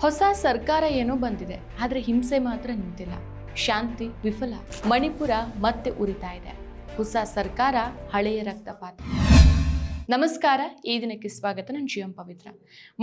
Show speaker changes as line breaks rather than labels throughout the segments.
ಹೊಸ ಸರ್ಕಾರ ಏನೋ ಬಂದಿದೆ, ಆದರೆ ಹಿಂಸೆ ಮಾತ್ರ ನಿಂತಿಲ್ಲ. ಶಾಂತಿ ವಿಫಲ. ಮಣಿಪುರ ಮತ್ತೆ ಉರಿತಾ ಇದೆ. ಹೊಸ ಸರ್ಕಾರ, ಹಳೆಯ ರಕ್ತಪಾತ. ನಮಸ್ಕಾರ, ಈ ದಿನಕ್ಕೆ ಸ್ವಾಗತ. ನಾನು ಜಿ ಎಂ ಪವಿತ್ರ.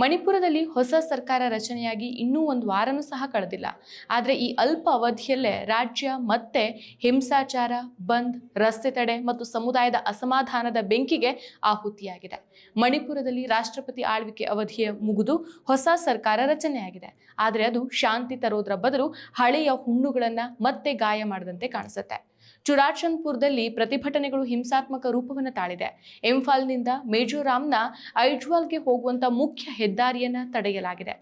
ಮಣಿಪುರದಲ್ಲಿ ಹೊಸ ಸರ್ಕಾರ ರಚನೆಯಾಗಿ ಇನ್ನೂ ಒಂದು ವಾರನೂ ಸಹ ಕಳೆದಿಲ್ಲ. ಆದರೆ ಈ ಅಲ್ಪ ಅವಧಿಯಲ್ಲೇ ರಾಜ್ಯ ಮತ್ತೆ ಹಿಂಸಾಚಾರ, ಬಂದ್, ರಸ್ತೆ ತಡೆ ಮತ್ತು ಸಮುದಾಯದ ಅಸಮಾಧಾನದ ಬೆಂಕಿಗೆ ಆಹುತಿಯಾಗಿದೆ. ಮಣಿಪುರದಲ್ಲಿ ರಾಷ್ಟ್ರಪತಿ ಆಳ್ವಿಕೆ ಅವಧಿಯ ಮುಗಿದು ಹೊಸ ಸರ್ಕಾರ ರಚನೆಯಾಗಿದೆ. ಆದರೆ ಅದು ಶಾಂತಿ ತರೋದ್ರ ಬದಲು ಹಳೆಯ ಹುಣ್ಣುಗಳನ್ನ ಮತ್ತೆ ಗಾಯ ಮಾಡದಂತೆ ಕಾಣಿಸುತ್ತೆ. ಚುರಾಚಂದ್ಪುರದಲ್ಲಿ ಪ್ರತಿಭಟನೆಗಳು ಹಿಂಸಾತ್ಮಕ ರೂಪವನ್ನು ತಾಳಿದೆ. ಇಂಫಾಲ್ನಿಂದ ಮಿಜೋರಾಂನ ಐಜ್ವಾಲ್ಗೆ ಹೋಗುವಂತ ಮುಖ್ಯ ಹೆದ್ದಾರಿಯನ್ನ ತಡೆಯಲಾಗಿದೆ.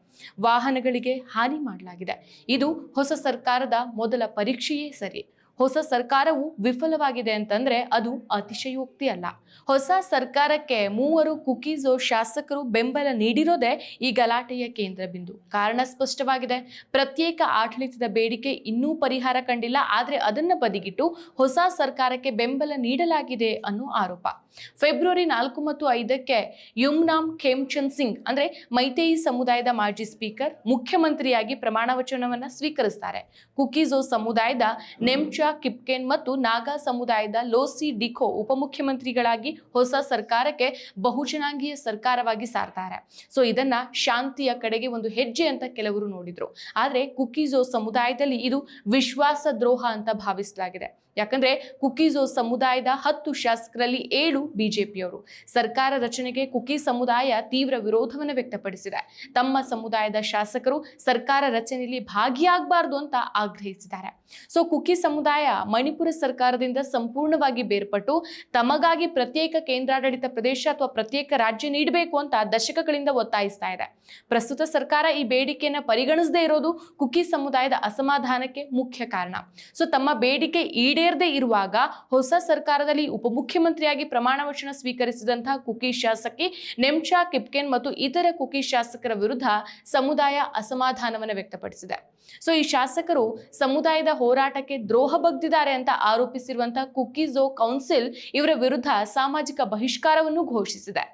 ವಾಹನಗಳಿಗೆ ಹಾನಿ ಮಾಡಲಾಗಿದೆ. ಇದು ಹೊಸ ಸರ್ಕಾರದ ಮೊದಲ ಪರೀಕ್ಷೆಯೇ ಸರಿ. ಹೊಸ ಸರ್ಕಾರವು ವಿಫಲವಾಗಿದೆ ಅಂತಂದ್ರೆ ಅದು ಅತಿಶಯೋಕ್ತಿ ಅಲ್ಲ. ಹೊಸ ಸರ್ಕಾರಕ್ಕೆ 3 ಕುಕೀಜೋ ಶಾಸಕರು ಬೆಂಬಲ ನೀಡಿರೋದೇ ಈ ಗಲಾಟೆಯ ಕೇಂದ್ರ ಬಿಂದು. ಕಾರಣ ಸ್ಪಷ್ಟವಾಗಿದೆ. ಪ್ರತ್ಯೇಕ ಆಡಳಿತದ ಬೇಡಿಕೆ ಇನ್ನೂ ಪರಿಹಾರ ಕಂಡಿಲ್ಲ. ಆದರೆ ಅದನ್ನ ಬದಿಗಿಟ್ಟು ಹೊಸ ಸರ್ಕಾರಕ್ಕೆ ಬೆಂಬಲ ನೀಡಲಾಗಿದೆ ಅನ್ನೋ ಆರೋಪ. ಫೆಬ್ರವರಿ 4 ಮತ್ತು 5ಕ್ಕೆ ಯುಮ್ನಾಮ್ ಖೇಮ್ಚಂದ್ ಸಿಂಗ್ ಅಂದ್ರೆ ಮೈತೇಯಿ ಸಮುದಾಯದ ಮಾಜಿ ಸ್ಪೀಕರ್ ಮುಖ್ಯಮಂತ್ರಿಯಾಗಿ ಪ್ರಮಾಣ ವಚನವನ್ನ ಸ್ವೀಕರಿಸುತ್ತಾರೆ. ಕುಕೀಜೋ ಸಮುದಾಯದ ನೆಮ್ಚಾ ಕಿಪ್ಕೆನ್ ಮತ್ತು ನಾಗಾ ಸಮುದಾಯದ ಲೋಸಿ ಡಿಖೋ ಉಪಮುಖ್ಯಮಂತ್ರಿಗಳಾಗಿ ಹೊಸ ಸರ್ಕಾರಕ್ಕೆ ಬಹುಜನಾಂಗೀಯ ಸರ್ಕಾರವಾಗಿ ಸಾರ್ತಾರೆ. ಸೊ ಇದನ್ನ ಶಾಂತಿಯ ಕಡೆಗೆ ಒಂದು ಹೆಜ್ಜೆ ಅಂತ ಕೆಲವರು ನೋಡಿದ್ರು. ಆದ್ರೆ ಕುಕೀಜೋ ಸಮುದಾಯದಲ್ಲಿ ಇದು ವಿಶ್ವಾಸ ದ್ರೋಹ ಅಂತ ಭಾವಿಸಲಾಗಿದೆ. ಯಾಕಂದ್ರೆ ಕುಕೀಜೋ ಸಮುದಾಯದ 10 ಶಾಸಕರಲ್ಲಿ 7 ಬಿಜೆಪಿಯವರು. ಸರ್ಕಾರ ರಚನೆಗೆ ಕುಕಿ ಸಮುದಾಯ ತೀವ್ರ ವಿರೋಧವನ್ನು ವ್ಯಕ್ತಪಡಿಸಿದೆ. ತಮ್ಮ ಸಮುದಾಯದ ಶಾಸಕರು ಸರ್ಕಾರ ರಚನೆಯಲ್ಲಿ ಭಾಗಿಯಾಗಬಾರದು ಅಂತ ಆಗ್ರಹಿಸಿದ್ದಾರೆ. ಸೊ ಕುಕಿ ಸಮುದಾಯ ಮಣಿಪುರ ಸರ್ಕಾರದಿಂದ ಸಂಪೂರ್ಣವಾಗಿ ಬೇರ್ಪಟ್ಟು ತಮಗಾಗಿ ಪ್ರತ್ಯೇಕ ಕೇಂದ್ರಾಡಳಿತ ಪ್ರದೇಶ ಅಥವಾ ಪ್ರತ್ಯೇಕ ರಾಜ್ಯ ನೀಡಬೇಕು ಅಂತ ದಶಕಗಳಿಂದ ಒತ್ತಾಯಿಸ್ತಾ ಇದೆ. ಪ್ರಸ್ತುತ ಸರ್ಕಾರ ಈ ಬೇಡಿಕೆಯನ್ನು ಪರಿಗಣಿಸದೇ ಇರೋದು ಕುಕಿ ಸಮುದಾಯದ ಅಸಮಾಧಾನಕ್ಕೆ ಮುಖ್ಯ ಕಾರಣ. ಸೊ ತಮ್ಮ ಬೇಡಿಕೆ ಈಡೇರದೇ ಇರುವಾಗ ಹೊಸ ಸರ್ಕಾರದಲ್ಲಿ ಉಪಮುಖ್ಯಮಂತ್ರಿಯಾಗಿ ಪ್ರಮಾಣ ವಚನ ಸ್ವೀಕರಿಸಿದಂತಹ ಕುಕಿ ಶಾಸಕಿ ನೆಮ್ಚಾ ಕಿಪ್ಕೆನ್ ಮತ್ತು ಇತರ ಕುಕಿ ಶಾಸಕರ ವಿರುದ್ಧ ಸಮುದಾಯ ಅಸಮಾಧಾನವನ್ನು ವ್ಯಕ್ತಪಡಿಸಿದೆ. ಸೊ ಈ ಶಾಸಕರು ಸಮುದಾಯದ ಹೋರಾಟಕ್ಕೆ ದ್ರೋಹ ಬಗ್ದಿದ್ದಾರೆ ಅಂತ ಆರೋಪಿಸಿರುವಂತಹ ಕುಕೀಜೋ ಕೌನ್ಸಿಲ್ ಇವರ ವಿರುದ್ಧ ಸಾಮಾಜಿಕ ಬಹಿಷ್ಕಾರವನ್ನು ಘೋಷಿಸಿದೆ.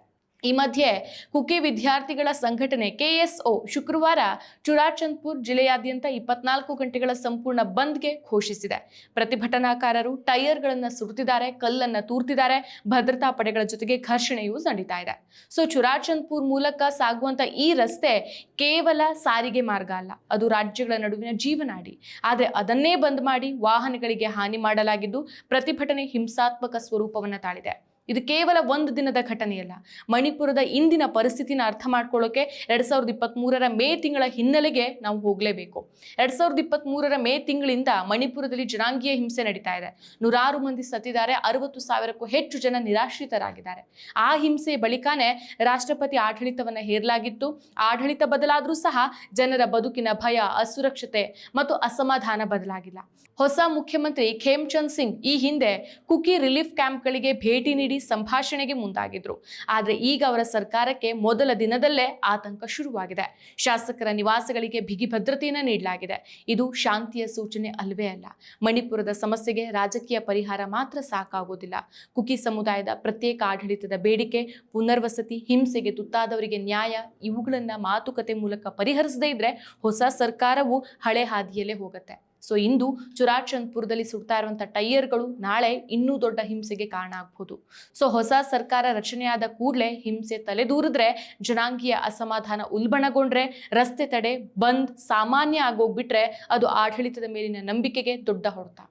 ಈ ಮಧ್ಯೆ ಕುಕಿ ವಿದ್ಯಾರ್ಥಿಗಳ ಸಂಘಟನೆ ಕೆಎಸ್ಒ ಶುಕ್ರವಾರ ಚುರಾಚಂದ್ಪುರ್ ಜಿಲ್ಲೆಯಾದ್ಯಂತ 24 ಗಂಟೆಗಳ ಸಂಪೂರ್ಣ ಬಂದ್ಗೆ ಘೋಷಿಸಿದೆ. ಪ್ರತಿಭಟನಾಕಾರರು ಟೈರ್ಗಳನ್ನು ಸುಡುತ್ತಿದ್ದಾರೆ, ಕಲ್ಲನ್ನ ತೂರ್ತಿದ್ದಾರೆ, ಭದ್ರತಾ ಪಡೆಗಳ ಜೊತೆಗೆ ಘರ್ಷಣೆಯೂ ನಡೀತಾ ಇದೆ. ಸೊ ಚುರಾಚಂದ್ಪುರ್ ಮೂಲಕ ಸಾಗುವಂತ ಈ ರಸ್ತೆ ಕೇವಲ ಸಾರಿಗೆ ಮಾರ್ಗ ಅಲ್ಲ, ಅದು ರಾಜ್ಯಗಳ ನಡುವಿನ ಜೀವನಾಡಿ. ಆದರೆ ಅದನ್ನೇ ಬಂದ್ ಮಾಡಿ ವಾಹನಗಳಿಗೆ ಹಾನಿ ಮಾಡಲಾಗಿದ್ದು ಪ್ರತಿಭಟನೆ ಹಿಂಸಾತ್ಮಕ ಸ್ವರೂಪವನ್ನ ತಾಳಿದೆ. ಇದು ಕೇವಲ ಒಂದು ದಿನದ ಘಟನೆಯಲ್ಲ. ಮಣಿಪುರದ ಇಂದಿನ ಪರಿಸ್ಥಿತಿನ ಅರ್ಥ ಮಾಡ್ಕೊಳ್ಳೋಕೆ 2023ರ ಮೇ ತಿಂಗಳ ಹಿನ್ನೆಲೆಗೆ ನಾವು ಹೋಗಲೇಬೇಕು. 2023ರ ಮೇ ತಿಂಗಳಿಂದ ಮಣಿಪುರದಲ್ಲಿ ಜನಾಂಗೀಯ ಹಿಂಸೆ ನಡೀತಾ ಇದೆ. 100 ಮಂದಿ ಸತ್ತಿದ್ದಾರೆ, 60,000ಕ್ಕೂ ಹೆಚ್ಚು ಜನ ನಿರಾಶ್ರಿತರಾಗಿದ್ದಾರೆ. ಆ ಹಿಂಸೆ ಬಳಿಕನೇ ರಾಷ್ಟ್ರಪತಿ ಆಡಳಿತವನ್ನ ಹೇರಲಾಗಿತ್ತು. ಆಡಳಿತ ಬದಲಾದ್ರೂ ಸಹ ಜನರ ಬದುಕಿನ ಭಯ, ಅಸುರಕ್ಷತೆ ಮತ್ತು ಅಸಮಾಧಾನ ಬದಲಾಗಿಲ್ಲ. ಹೊಸ ಮುಖ್ಯಮಂತ್ರಿ ಖೇಮ್ಚಂದ್ ಸಿಂಗ್ ಈ ಹಿಂದೆ ಕುಕಿ ರಿಲೀಫ್ ಕ್ಯಾಂಪ್ಗಳಿಗೆ ಭೇಟಿ ನೀಡಿ ಸಂಭಾಷಣೆಗೆ ಮುಂದಾಗಿದ್ರು. ಆದ್ರೆ ಈಗ ಅವರ ಸರ್ಕಾರಕ್ಕೆ ಮೊದಲ ದಿನದಲ್ಲೇ ಆತಂಕ ಶುರುವಾಗಿದೆ. ಶಾಸಕರ ನಿವಾಸಗಳಿಗೆ ಬಿಗಿ ಭದ್ರತೆಯನ್ನು ನೀಡಲಾಗಿದೆ. ಇದು ಶಾಂತಿಯ ಸೂಚನೆ ಅಲ್ವೇ ಅಲ್ಲ. ಮಣಿಪುರದ ಸಮಸ್ಯೆಗೆ ರಾಜಕೀಯ ಪರಿಹಾರ ಮಾತ್ರ ಸಾಕಾಗೋದಿಲ್ಲ. ಕುಕಿ ಸಮುದಾಯದ ಪ್ರತ್ಯೇಕ ಆಡಳಿತದ ಬೇಡಿಕೆ, ಪುನರ್ವಸತಿ, ಹಿಂಸೆಗೆ ತುತ್ತಾದವರಿಗೆ ನ್ಯಾಯ, ಇವುಗಳನ್ನ ಮಾತುಕತೆ ಮೂಲಕ ಪರಿಹರಿಸದೇ ಇದ್ರೆ ಹೊಸ ಸರ್ಕಾರವು ಹಳೆ ಹಾದಿಯಲ್ಲೇ ಹೋಗುತ್ತೆ. ಸೊ ಇಂದು ಚುರಾಚಂದ್ಪುರದಲ್ಲಿ ಸುಡ್ತಾ ಇರುವಂತಹ ಟೈರ್ಗಳು ನಾಳೆ ಇನ್ನೂ ದೊಡ್ಡ ಹಿಂಸೆಗೆ ಕಾರಣ ಆಗಬಹುದು. ಸೊ ಹೊಸ ಸರ್ಕಾರ ರಚನೆಯಾದ ಕೂಡಲೇ ಹಿಂಸೆ ತಲೆದೂರಿದ್ರೆ, ಜನಾಂಗೀಯ ಅಸಮಾಧಾನ ಉಲ್ಬಣಗೊಂಡ್ರೆ, ರಸ್ತೆ ತಡೆ, ಬಂದ್ ಸಾಮಾನ್ಯ ಆಗೋಗ್ಬಿಟ್ರೆ ಅದು ಆಡಳಿತದ ಮೇಲಿನ ನಂಬಿಕೆಗೆ ದೊಡ್ಡ ಹೊಡೆತ.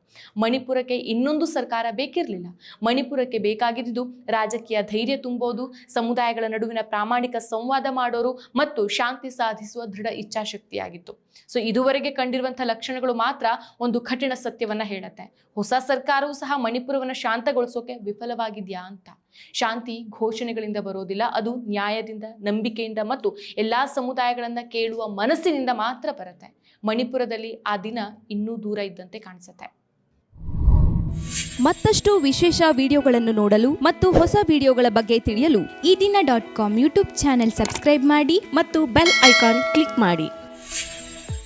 ಮಣಿಪುರಕ್ಕೆ ಇನ್ನೊಂದು ಸರ್ಕಾರ ಬೇಕಿರಲಿಲ್ಲ. ಮಣಿಪುರಕ್ಕೆ ಬೇಕಾಗಿದ್ದು ರಾಜಕೀಯ ಧೈರ್ಯ ತುಂಬೋದು, ಸಮುದಾಯಗಳ ನಡುವಿನ ಪ್ರಾಮಾಣಿಕ ಸಂವಾದ ಮಾಡೋರು ಮತ್ತು ಶಾಂತಿ ಸಾಧಿಸುವ ದೃಢ ಇಚ್ಛಾಶಕ್ತಿಯಾಗಿತ್ತು. ಸೊ ಇದುವರೆಗೆ ಕಂಡಿರುವಂತಹ ಲಕ್ಷಣಗಳು ಮಾತ್ರ ಒಂದು ಕಠಿಣ ಸತ್ಯವನ್ನ ಹೇಳುತ್ತೆ. ಹೊಸ ಸರ್ಕಾರವೂ ಸಹ ಮಣಿಪುರವನ್ನ ಶಾಂತಗೊಳಿಸೋಕೆ ವಿಫಲವಾಗಿದೆಯಾ ಅಂತ. ಶಾಂತಿ ಘೋಷಣೆಗಳಿಂದ ಬರೋದಿಲ್ಲ, ಅದು ನ್ಯಾಯದಿಂದ, ನಂಬಿಕೆಯಿಂದ ಮತ್ತು ಎಲ್ಲಾ ಸಮುದಾಯಗಳನ್ನ ಕೇಳುವ ಮನಸ್ಸಿನಿಂದ ಮಾತ್ರ ಬರುತ್ತೆ. ಮಣಿಪುರದಲ್ಲಿ ಆ ದಿನ ಇನ್ನೂ ದೂರ ಇದ್ದಂತೆ ಕಾಣಿಸುತ್ತೆ.
ಮತ್ತಷ್ಟು ವಿಶೇಷ ವಿಡಿಯೋಗಳನ್ನು ನೋಡಲು ಮತ್ತು ಹೊಸ ವಿಡಿಯೋಗಳ ಬಗ್ಗೆ ತಿಳಿಯಲು
ಈ ದಿನ .com ಯೂಟ್ಯೂಬ್ ಚಾನೆಲ್ ಸಬ್ಸ್ಕ್ರೈಬ್ ಮಾಡಿ
ಮತ್ತು ಬೆಲ್ ಐಕಾನ್ ಕ್ಲಿಕ್ ಮಾಡಿ.